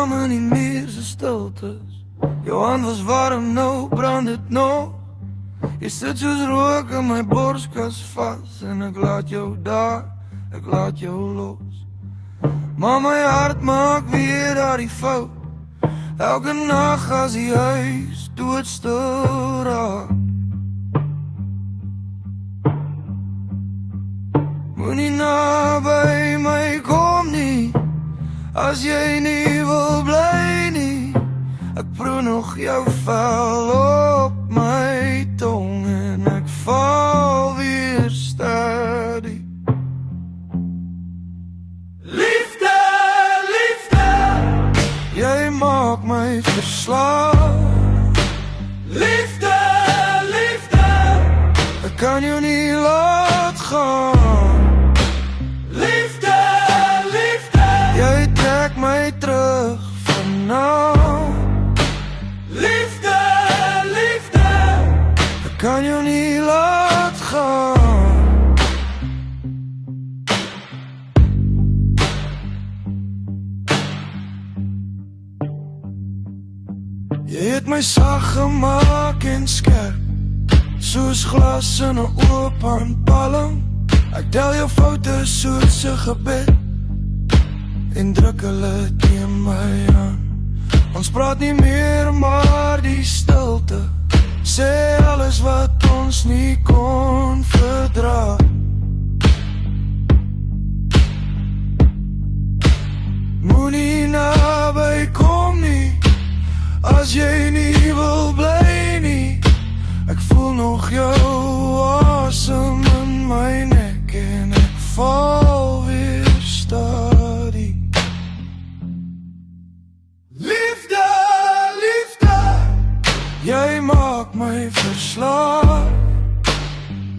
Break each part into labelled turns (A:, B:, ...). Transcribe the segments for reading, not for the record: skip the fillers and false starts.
A: saam in die muur se stiltes. Jou hand was warm, nou brand dit nog. Jy sit soos rook in my borskas vas. En ek laat jou daar, ek laat jou los. Maar my hart maak weer daardie fout. Elke nag as die huis doodstil raak. Moenie naby my kom nie, as jy nie wil bly nie. Ek proe nog jou vel op my tong en ek val weer steady. Liefde, liefde, jy maak my verslaaf. Liefde, liefde, ek kan jou nie laat gaan. Liefde, liefde, jy trek my terug vanaf. Liefde, liefde, ek kan jou nie laat gaan. Jy het my sag gemaak en skerp, soos glas in 'n oop palm. Ek tel jou foute soos 'n gebed en druk hulle teen my aan. Ons praat nie meer, maar die stilte sê alles wat ons nie kon verdra. Moenie naby kom nie, as jy nie wil bly nie. Ek voel nog jou asem in my nek en ek val weer steady. Liefde, liefde, jy maak my verslaaf.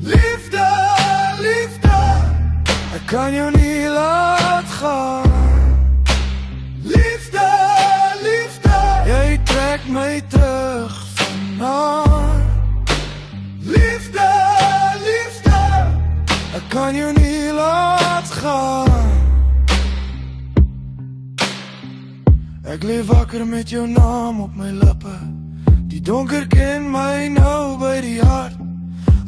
A: Liefde, liefde, ek kan jou nie laat gaan. Liefde, liefde, jy trek my terug vanaf. Liefde, liefde, ek kan jou nie laat gaan. Ek leef wakker met jou naam op my lippe. Die donker ken my nou by die hart.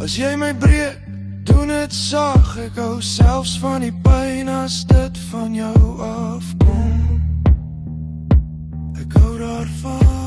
A: As jy my breek, doen het sag. Ek hou selfs van die pyn as dit van jou afkom. Ek hou daarvan.